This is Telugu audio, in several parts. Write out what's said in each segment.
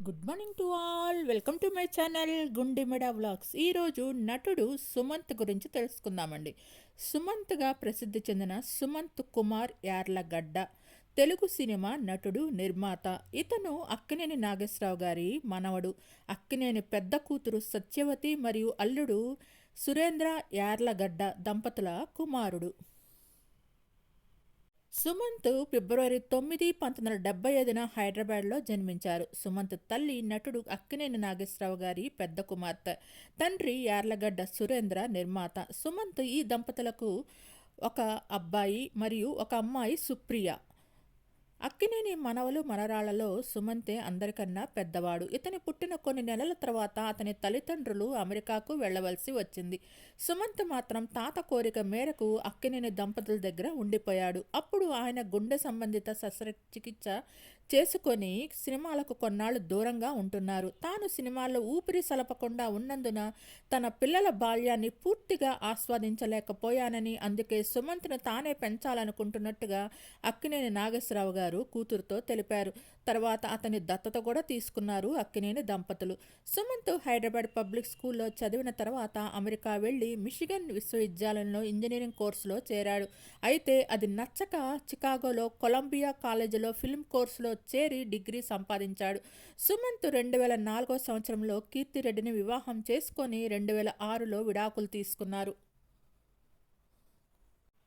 Good morning to all. Welcome to my channel Gundemeda vlogs. ఈరోజు నటుడు సుమంత్ గురించి తెలుసుకుందామండి. సుమంత్గా ప్రసిద్ధి చెందిన సుమంత్ కుమార్ యార్లగడ్డ తెలుగు సినిమా నటుడు, నిర్మాత. ఇతను అక్కినేని నాగేశ్వరరావు గారి మనవడు. అక్కినేని పెద్ద కూతురు సత్యవతి మరియు అల్లుడు సురేంద్ర యార్లగడ్డ దంపతుల కుమారుడు. సుమంత్ ఫిబ్రవరి 9, 1975న హైదరాబాద్లో జన్మించారు. సుమంత్ తల్లి నటుడు అక్కినేని నాగేశ్వరరావు గారి పెద్ద కుమార్తె. తండ్రి యార్లగడ్డ సురేంద్ర, నిర్మాత. సుమంత్ ఈ దంపతులకు ఒక అబ్బాయి మరియు ఒక అమ్మాయి సుప్రియ. అక్కినేని మనవలు మనరాళ్లలో సుమంతే అందరికన్నా పెద్దవాడు. ఇతని పుట్టిన కొన్ని నెలల తర్వాత అతని తల్లిదండ్రులు అమెరికాకు వెళ్లవలసి వచ్చింది. సుమంత్ మాత్రం తాత కోరిక మేరకు అక్కినేని దంపతుల దగ్గర ఉండిపోయాడు. అప్పుడు ఆయన గుండె సంబంధిత శస్త్రచికిత్స చేసుకొని సినిమాలకు కొన్నాళ్ళు దూరంగా ఉంటున్నారు. తాను సినిమాల్లో ఊపిరి సలపకుండా ఉన్నందున తన పిల్లల బాల్యాన్ని పూర్తిగా ఆస్వాదించలేకపోయానని, అందుకే సుమంత్ను తానే పెంచాలనుకుంటున్నట్టుగా అక్కినేని నాగేశ్వరరావు గారు కూతురుతో తెలిపారు. తర్వాత అతని దత్తత కూడా తీసుకున్నారు అక్కినేని దంపతులు. సుమంత్ హైదరాబాద్ పబ్లిక్ స్కూల్లో చదివిన తర్వాత అమెరికా వెళ్లి మిషిగన్ విశ్వవిద్యాలయంలో ఇంజనీరింగ్ కోర్సులో చేరాడు. అయితే అది నచ్చక చికాగోలో కొలంబియా కాలేజీలో ఫిల్మ్ కోర్సులో చేరి డిగ్రీ సంపాదించాడు. సుమంత్ 2004 సంవత్సరంలో కీర్తిరెడ్డిని వివాహం చేసుకొని 2006లో విడాకులు తీసుకున్నారు.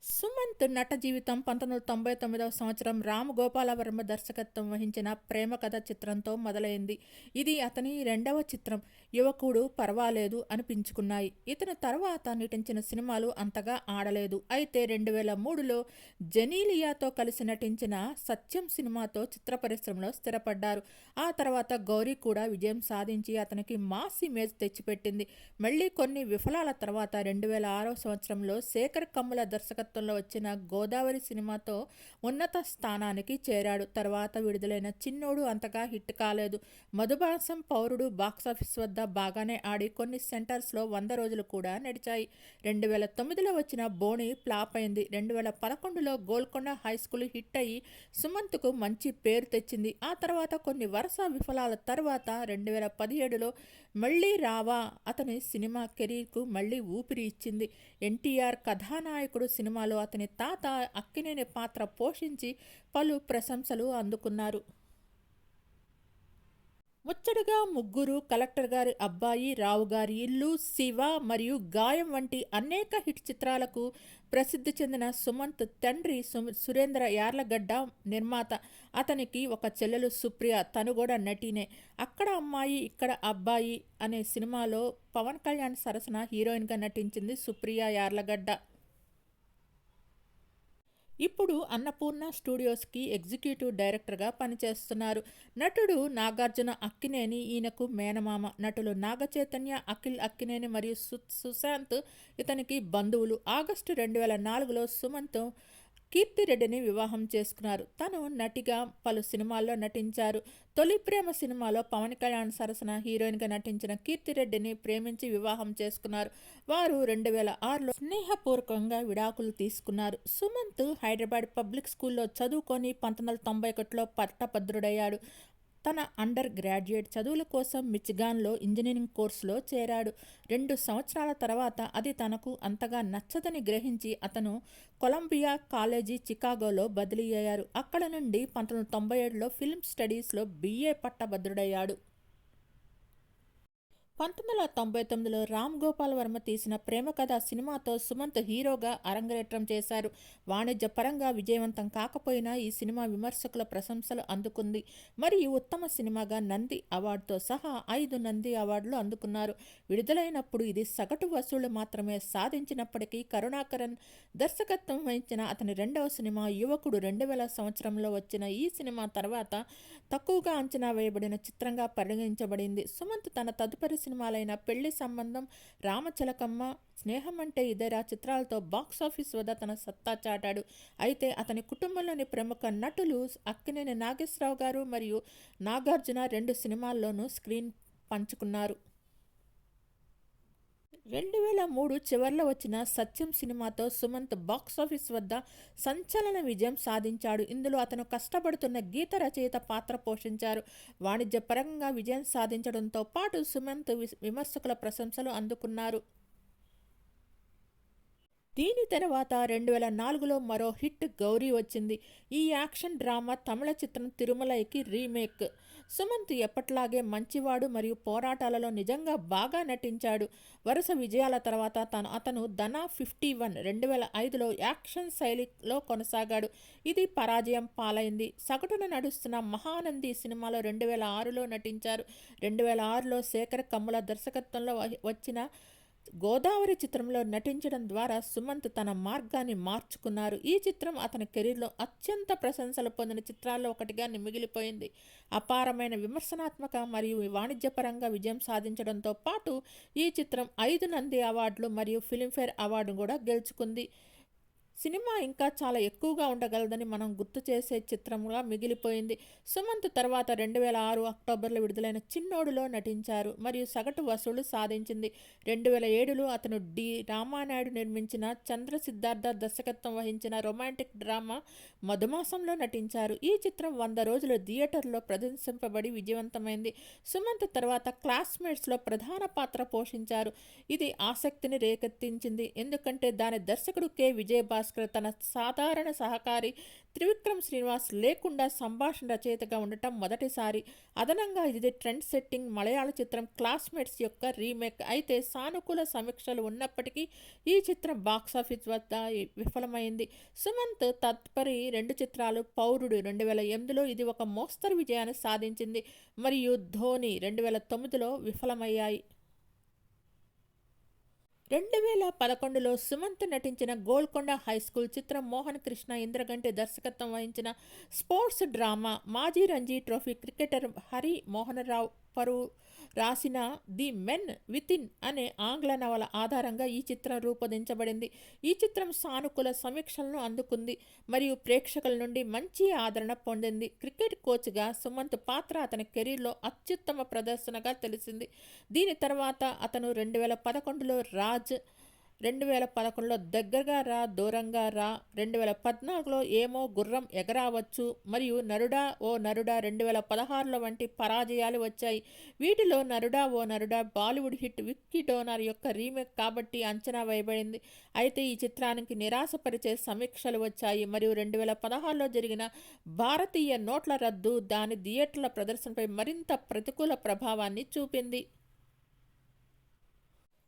సుమంత్ నట జీవితం 1999 సంవత్సరం రామ్ గోపాలవర్మ దర్శకత్వం వహించిన ప్రేమ కథ చిత్రంతో మొదలైంది. ఇది అతని రెండవ చిత్రం. యువకుడు, పర్వాలేదు అనిపించుకున్నాయి. ఇతను తర్వాత నటించిన సినిమాలు అంతగా ఆడలేదు. అయితే 2003లో జెనీలియాతో కలిసి నటించిన సత్యం సినిమాతో చిత్ర పరిశ్రమలో స్థిరపడ్డారు. ఆ తర్వాత గౌరీ కూడా విజయం సాధించి అతనికి మాస్ ఇమేజ్ తెచ్చిపెట్టింది. మళ్ళీ కొన్ని విఫలాల తర్వాత 2006 సంవత్సరంలో శేఖర్ కమ్ముల దర్శకత్వం వచ్చిన గోదావరి సినిమాతో ఉన్నత స్థానానికి చేరాడు. తర్వాత విడుదలైన చిన్నోడు అంతగా హిట్ కాలేదు. మధుబాసం, పౌరుడు బాక్సాఫీస్ వద్ద బాగానే ఆడి కొన్ని సెంటర్స్లో 100 రోజులు కూడా నడిచాయి. 2009లో వచ్చిన బోణి ఫ్లాప్ అయింది. 2011లో గోల్కొండ హై స్కూల్ హిట్ అయ్యి సుమంత్కు మంచి పేరు తెచ్చింది. ఆ తర్వాత కొన్ని వరుస విఫలాల తర్వాత 2017లో మళ్ళీ రావా అతని సినిమా కెరీర్కు మళ్ళీ ఊపిరి ఇచ్చింది. ఎన్టీఆర్ కథానాయకుడు సినిమాలో అతని తాత అక్కినేని పాత్ర పోషించి పలు ప్రశంసలు అందుకున్నారు. ముచ్చటగా ముగ్గురు, కలెక్టర్ గారి అబ్బాయి, రావు గారి ఇల్లు, శివ మరియు గాయం వంటి అనేక హిట్ చిత్రాలకు ప్రసిద్ధి చెందిన సుమంత్ తండ్రి సురేంద్ర యార్లగడ్డ నిర్మాత. అతనికి ఒక చెల్లెలు సుప్రియ, తను కూడా నటీనే. అక్కడ అమ్మాయి ఇక్కడ అబ్బాయి అనే సినిమాలో పవన్ కళ్యాణ్ సరసన హీరోయిన్గా నటించింది సుప్రియ యార్లగడ్డ. ఇప్పుడు అన్నపూర్ణ స్టూడియోస్కి ఎగ్జిక్యూటివ్ డైరెక్టర్గా పనిచేస్తున్నారు. నటుడు నాగార్జున అక్కినేని ఈయనకు మేనమామ. నటులు నాగచైతన్య, అఖిల్ అక్కినేని మరియు సుశాంత్ ఇతనికి బంధువులు. ఆగస్టు 2004లో సుమంత్ కీర్తిరెడ్డిని వివాహం చేసుకున్నారు. తను నటిగా పలు సినిమాల్లో నటించారు. తొలి ప్రేమ సినిమాలో పవన్ కళ్యాణ్ సరసన హీరోయిన్గా నటించిన కీర్తిరెడ్డిని ప్రేమించి వివాహం చేసుకున్నారు. వారు 2006లో స్నేహపూర్వకంగా విడాకులు తీసుకున్నారు. సుమంత్ హైదరాబాద్ పబ్లిక్ స్కూల్లో చదువుకొని 1991లో పట్టభద్రుడయ్యాడు. తన అండర్ గ్రాడ్యుయేట్ చదువుల కోసం మిచిగాన్లో ఇంజనీరింగ్ కోర్సులో చేరాడు. 2 సంవత్సరాల తర్వాత అది తనకు అంతగా నచ్చదని గ్రహించి అతను కొలంబియా కాలేజీ చికాగోలో బదిలీ అయ్యారు. అక్కడ నుండి 1997లో ఫిల్మ్ స్టడీస్లో BA పట్టభద్రుడయ్యాడు. 1999లో రామ్ గోపాల్ వర్మ తీసిన ప్రేమ కథ సినిమాతో సుమంత్ హీరోగా అరంగేట్రం చేశారు. వాణిజ్య పరంగా విజయవంతం కాకపోయినా ఈ సినిమా విమర్శకుల ప్రశంసలు అందుకుంది మరియు ఉత్తమ సినిమాగా నంది అవార్డుతో సహా 5 నంది అవార్డులు అందుకున్నారు. విడుదలైనప్పుడు ఇది సగటు వసూళ్లు మాత్రమే సాధించినప్పటికీ కరుణాకరన్ దర్శకత్వం వహించిన అతని రెండవ సినిమా యువకుడు 2000 సంవత్సరంలో వచ్చిన ఈ సినిమా తర్వాత తక్కువగా అంచనా వేయబడిన చిత్రంగా పరిగణించబడింది. సుమంత్ తన తదుపరి సినిమాలైన పెళ్లి సంబంధం, రామచిలకమ్మ, స్నేహం అంటే ఇదేరా చిత్రాలతో బాక్సాఫీస్ వద్ద తన సత్తా చాటాడు. అయితే అతని కుటుంబంలోని ప్రముఖ నటులు అక్కినేని నాగేశ్వరరావు గారు మరియు నాగార్జున 2 సినిమాల్లోనూ స్క్రీన్ పంచుకున్నారు. 2003 చివర్లో వచ్చిన సత్యం సినిమాతో సుమంత్ బాక్సాఫీస్ వద్ద సంచలన విజయం సాధించాడు. ఇందులో అతను కష్టపడుతున్న గీత రచయిత పాత్ర పోషించారు. వాణిజ్యపరంగా విజయం సాధించడంతో పాటు సుమంత్ విమర్శకుల ప్రశంసలు అందుకున్నారు. దీని తర్వాత 2004లో మరో హిట్ 'గౌరీ' వచ్చింది. ఈ యాక్షన్ డ్రామా తమిళ చిత్రం 'తిరుమలై'కి రీమేక్. సుమంత్ ఎప్పట్లాగే మంచివాడు మరియు పోరాటాలలో నిజంగా బాగా నటించాడు. వరుస విజయాల తర్వాత అతను 'ధన 51' 2005లో యాక్షన్ శైలిలో కొనసాగాడు. ఇది పరాజయం పాలైంది. సగటున నడుస్తున్న 'మహానంది' సినిమాలో 2006లో నటించారు. 2006లో శేఖర్ కమ్ముల దర్శకత్వంలో వచ్చిన 'గోదావరి' చిత్రంలో నటించడం ద్వారా సుమంత్ తన మార్గాన్ని మార్చుకున్నారు. ఈ చిత్రం అతని కెరీర్లో అత్యంత ప్రశంసలు పొందిన చిత్రాల్లో ఒకటిగా మిగిలిపోయింది. అపారమైన విమర్శనాత్మక మరియు వాణిజ్యపరంగా విజయం సాధించడంతో పాటు ఈ చిత్రం 5 నంది అవార్డులు మరియు ఫిల్మ్ఫేర్ అవార్డును కూడా గెలుచుకుంది. సినిమా ఇంకా చాలా ఎక్కువగా ఉండగలదని మనం గుర్తు చేసే చిత్రంగా మిగిలిపోయింది. సుమంత్ తర్వాత 2006 అక్టోబర్లో విడుదలైన 'చిన్నోడు'లో నటించారు మరియు సగటు వసూళ్లు సాధించింది. 2007లో అతను డి. రామానాయుడు నిర్మించిన, చంద్ర సిద్ధార్థ దర్శకత్వం వహించిన రొమాంటిక్ డ్రామా 'మధుమాసంలో' నటించారు. ఈ చిత్రం 100 రోజులు థియేటర్లో ప్రదర్శింపబడి విజయవంతమైంది. సుమంత్ తర్వాత 'క్లాస్మేట్స్'లో ప్రధాన పాత్ర పోషించారు. ఇది ఆసక్తిని రేకెత్తించింది, ఎందుకంటే దాని దర్శకుడు కె. విజయభాస్కర్ తన సాధారణ సహకారి త్రివిక్రమ్ శ్రీనివాస్ లేకుండా సంభాషణ రచయితగా ఉండటం మొదటిసారి. అదనంగా ఇది ట్రెండ్ సెట్టింగ్ మలయాళ చిత్రం 'క్లాస్మేట్స్' యొక్క రీమేక్. అయితే సానుకూల సమీక్షలు ఉన్నప్పటికీ ఈ చిత్రం బాక్సాఫీస్ వద్ద విఫలమైంది. సుమంత్ తదుపరి 2 చిత్రాలు 'పౌరుడు' 2008లో ఇది ఒక మోస్తరు విజయాన్ని సాధించింది మరియు 'ధోని' 2009లో విఫలమయ్యాయి. 2011లో సుమంత్ నటించిన 'గోల్కొండ హైస్కూల్' చిత్రం మోహన్ కృష్ణ ఇంద్రగంటి దర్శకత్వం వహించిన స్పోర్ట్స్ డ్రామా. మాజీ రంజీ ట్రోఫీ క్రికెటర్ హరి మోహనరావు పరువు రాసిన 'ది మెన్ వితిన్' అనే ఆంగ్ల నవల ఆధారంగా ఈ చిత్రం రూపొందించబడింది. ఈ చిత్రం సానుకూల సమీక్షలను అందుకుంది మరియు ప్రేక్షకుల నుండి మంచి ఆదరణ పొందింది. క్రికెట్ కోచ్గా సుమంత్ పాత్ర అతని కెరీర్లో అత్యుత్తమ ప్రదర్శనగా తెలిసింది. దీని తర్వాత అతను 2011లో 'రాజ్', 2011లో 'దగ్గరగా రా దూరంగా రా', 2014లో 'ఏమో గుర్రం ఎగరావచ్చు' మరియు 'నరుడా ఓ నరుడా' 2016లో వంటి పరాజయాలు వచ్చాయి. వీటిలో 'నరుడా ఓ నరుడా' బాలీవుడ్ హిట్ విక్కీ డోనర్ యొక్క రీమేక్ కాబట్టి అంచనా వేయబడింది. అయితే ఈ చిత్రానికి నిరాశపరిచే సమీక్షలు వచ్చాయి మరియు 2016లో జరిగిన భారతీయ నోట్ల రద్దు దాని థియేటర్ల ప్రదర్శనపై మరింత ప్రతికూల ప్రభావాన్ని చూపింది.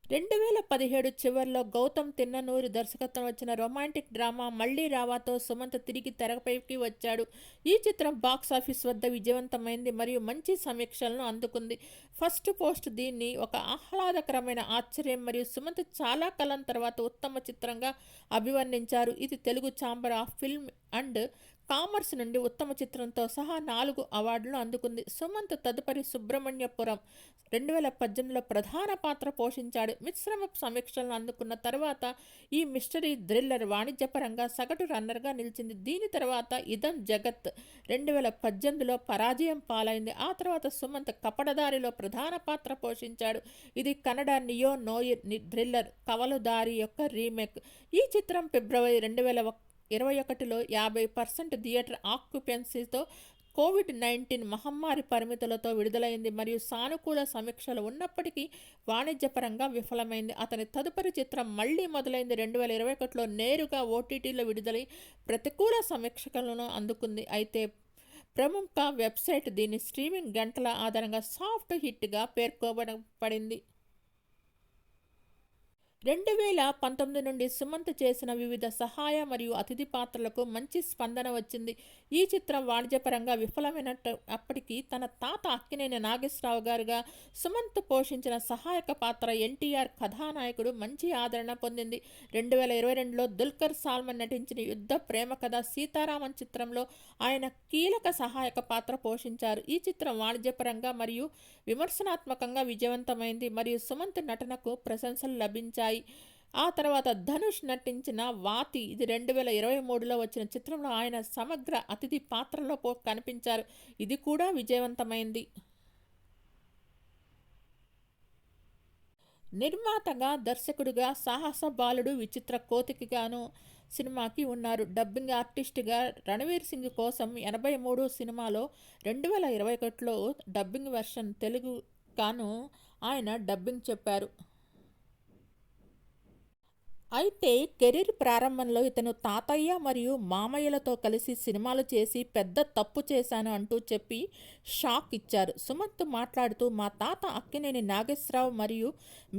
2017 చివర్లో గౌతమ్ తిన్ననూరి దర్శకత్వం వచ్చిన రొమాంటిక్ డ్రామా 'మళ్ళీ రావా'తో సుమంత్ తిరిగి తెరపైకి వచ్చాడు. ఈ చిత్రం బాక్సాఫీస్ వద్ద విజయవంతమైంది మరియు మంచి సమీక్షలను అందుకుంది. ఫస్ట్ పోస్ట్ దీన్ని ఒక ఆహ్లాదకరమైన ఆశ్చర్యం మరియు సుమంత్ చాలా కాలం తర్వాత ఉత్తమ చిత్రంగా అభివర్ణించారు. ఇది Telugu chamber of film and commerce నుండి ఉత్తమ చిత్రంతో సహా 4 అవార్డులను అందుకుంది. సుమంత్ తదుపరి 'సుబ్రహ్మణ్యపురం' 2018లో ప్రధాన పాత్ర పోషించాడు. మిశ్రమ సమీక్షలను అందుకున్న తర్వాత ఈ మిస్టరీ థ్రిల్లర్ వాణిజ్యపరంగా సగటు రన్నర్గా నిలిచింది. దీని తర్వాత 'ఇదం జగత్' 2018లో పరాజయం పాలైంది. ఆ తర్వాత సుమంత్ 'కపటదారి'లో ప్రధాన పాత్ర పోషించాడు. ఇది కన్నడ నియో నోయిర్ థ్రిల్లర్ 'కవలుదారి' యొక్క రీమేక్. ఈ చిత్రం ఫిబ్రవరి 2021లో 50% థియేటర్ ఆక్యుపెన్సీతో కోవిడ్-19 మహమ్మారి పరిమితులతో విడుదలైంది మరియు సానుకూల సమీక్షలు ఉన్నప్పటికీ వాణిజ్యపరంగా విఫలమైంది. అతని తదుపరి చిత్రం 'మళ్ళీ మొదలైంది' 2021లో నేరుగా ఓటీటీలో విడుదలై ప్రతికూల సమీక్షలను అందుకుంది. అయితే ప్రముఖ వెబ్సైట్ దీని స్ట్రీమింగ్ గంటల ఆధారంగా సాఫ్ట్ హిట్గా పేర్కొనబడింది. 2019 నుండి సుమంత్ చేసిన వివిధ సహాయ మరియు అతిథి పాత్రలకు మంచి స్పందన వచ్చింది. ఈ చిత్రం వాణిజ్యపరంగా విఫలమైనప్పటికీ తన తాత అక్కినేని నాగేశ్వరరావు గారుగా సుమంత్ పోషించిన సహాయక పాత్ర ఎన్టీఆర్ కథానాయకుడు మంచి ఆదరణ పొందింది. 2022లో దుల్కర్ సల్మాన్ నటించిన యుద్ధ ప్రేమ కథ 'సీతారామన్' చిత్రంలో ఆయన కీలక సహాయక పాత్ర పోషించారు. ఈ చిత్రం వాణిజ్యపరంగా మరియు విమర్శనాత్మకంగా విజయవంతమైంది మరియు సుమంత్ నటనకు ప్రశంసలు లభించాయి. ఆ తర్వాత ధనుష్ నటించిన 'వాతి' ఇది 2023లో వచ్చిన చిత్రంలో ఆయన సమగ్ర అతిథి పాత్రలో కనిపించారు. ఇది కూడా విజయవంతమైంది. నిర్మాతగా, దర్శకుడిగా సాహస బాలుడు, విచిత్ర కోతికిగాను సినిమాకి ఉన్నారు. డబ్బింగ్ ఆర్టిస్ట్గా రణవీర్ సింగ్ కోసం 83 సినిమాలో 2021లో డబ్బింగ్ వెర్షన్ తెలుగు గాను ఆయన డబ్బింగ్ చెప్పారు. అయితే కెరీర్ ప్రారంభంలో ఇతను తాతయ్య మరియు మామయ్యలతో కలిసి సినిమాలు చేసి పెద్ద తప్పు చేశాను అంటూ చెప్పి షాక్ ఇచ్చారు. సుమంత్ మాట్లాడుతూ, మా తాత అక్కినేని నాగేశ్వరరావు మరియు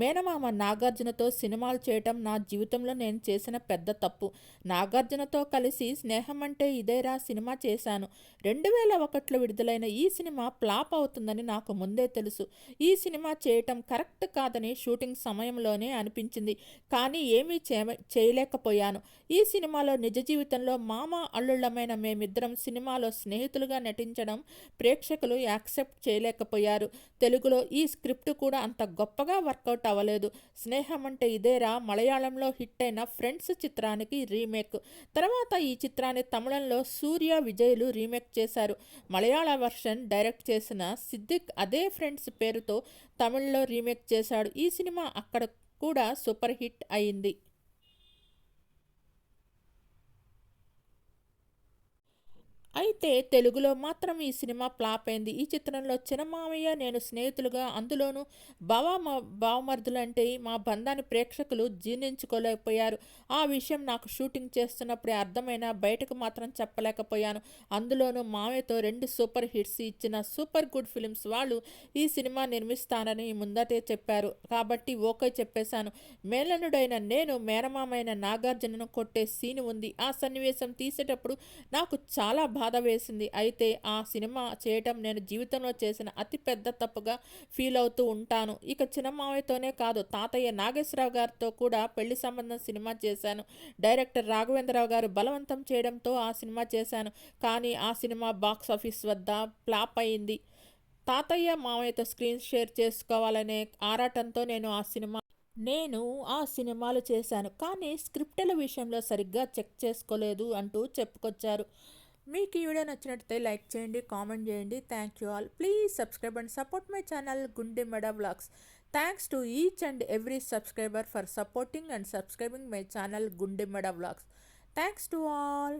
మేనమామ నాగార్జునతో సినిమాలు చేయటం నా జీవితంలో నేను చేసిన పెద్ద తప్పు. నాగార్జునతో కలిసి స్నేహం అంటే ఇదేరా సినిమా చేశాను. 2001లో విడుదలైన ఈ సినిమా ఫ్లాప్ అవుతుందని నాకు ముందే తెలుసు. ఈ సినిమా చేయటం కరెక్ట్ కాదని షూటింగ్ సమయంలోనే అనిపించింది. కానీ ఏమీ చేయలేకపోయాను. ఈ సినిమాలో నిజ జీవితంలో మామ అల్లుళ్ళమైన మేమిద్దరం సినిమాలో స్నేహితులుగా నటించడం ప్రేక్షకులు యాక్సెప్ట్ చేయలేకపోయారు. తెలుగులో ఈ స్క్రిప్ట్ కూడా అంత గొప్పగా వర్కౌట్ అవ్వలేదు. స్నేహం అంటే ఇదేరా మలయాళంలో హిట్ అయిన ఫ్రెండ్స్ చిత్రానికి రీమేక్. తర్వాత ఈ చిత్రాన్ని తమిళంలో సూర్య విజయ్లు రీమేక్ చేశారు. మలయాళ వర్షన్ డైరెక్ట్ చేసిన సిద్దిక్ అదే ఫ్రెండ్స్ పేరుతో తమిళ్లో రీమేక్ చేశాడు. ఈ సినిమా అక్కడ కూడా సూపర్ హిట్ అయింది. అయితే తెలుగులో మాత్రం ఈ సినిమా ఫ్లాప్ అయింది. ఈ చిత్రంలో చిన్నమామయ్య, నేను స్నేహితులుగా, అందులోనూ బావమరుదులంటే మా బంధాన్ని ప్రేక్షకులు జీర్ణించుకోలేకపోయారు. ఆ విషయం నాకు షూటింగ్ చేస్తున్నప్పుడే అర్థమైనా బయటకు మాత్రం చెప్పలేకపోయాను. అందులోనూ మామయ్యతో 2 సూపర్ హిట్స్ ఇచ్చిన సూపర్ గుడ్ ఫిలిమ్స్ వాళ్ళు ఈ సినిమా నిర్మిస్తానని ముందటే చెప్పారు. కాబట్టి ఓకే చెప్పేశాను. మేనల్లుడైన నేను మేనమామైన నాగార్జునను కొట్టే సీన్ ఉంది. ఆ సన్నివేశం తీసేటప్పుడు నాకు చాలా బాధ వేసింది. అయితే ఆ సినిమా చేయటం నేను జీవితంలో చేసిన అతి పెద్ద తప్పుగా ఫీల్ అవుతూ ఉంటాను. ఇక చిన్నమావయ్యతోనే కాదు, తాతయ్య నాగేశ్వరరావు గారితో కూడా పెళ్లి సంబంధం సినిమా చేశాను. డైరెక్టర్ రాఘవేంద్రరావు గారు బలవంతం చేయడంతో ఆ సినిమా చేశాను. కానీ ఆ సినిమా బాక్స్ ఆఫీస్ వద్ద ఫ్లాప్ అయింది. తాతయ్య మామయ్యతో స్క్రీన్ షేర్ చేసుకోవాలనే ఆరాటంతో నేను ఆ సినిమాలు చేశాను. కానీ స్క్రిప్టుల విషయంలో సరిగ్గా చెక్ చేసుకోలేదు అంటూ చెప్పుకొచ్చారు. మీకు ఈ వీడియో నచ్చినట్లయితే లైక్ చేయండి, కామెంట్ చేయండి. Thank you all. Please subscribe and support my channel Gundemeda vlogs. Thanks to each and every subscriber for supporting and subscribing my channel Gundemeda vlogs. Thanks to all.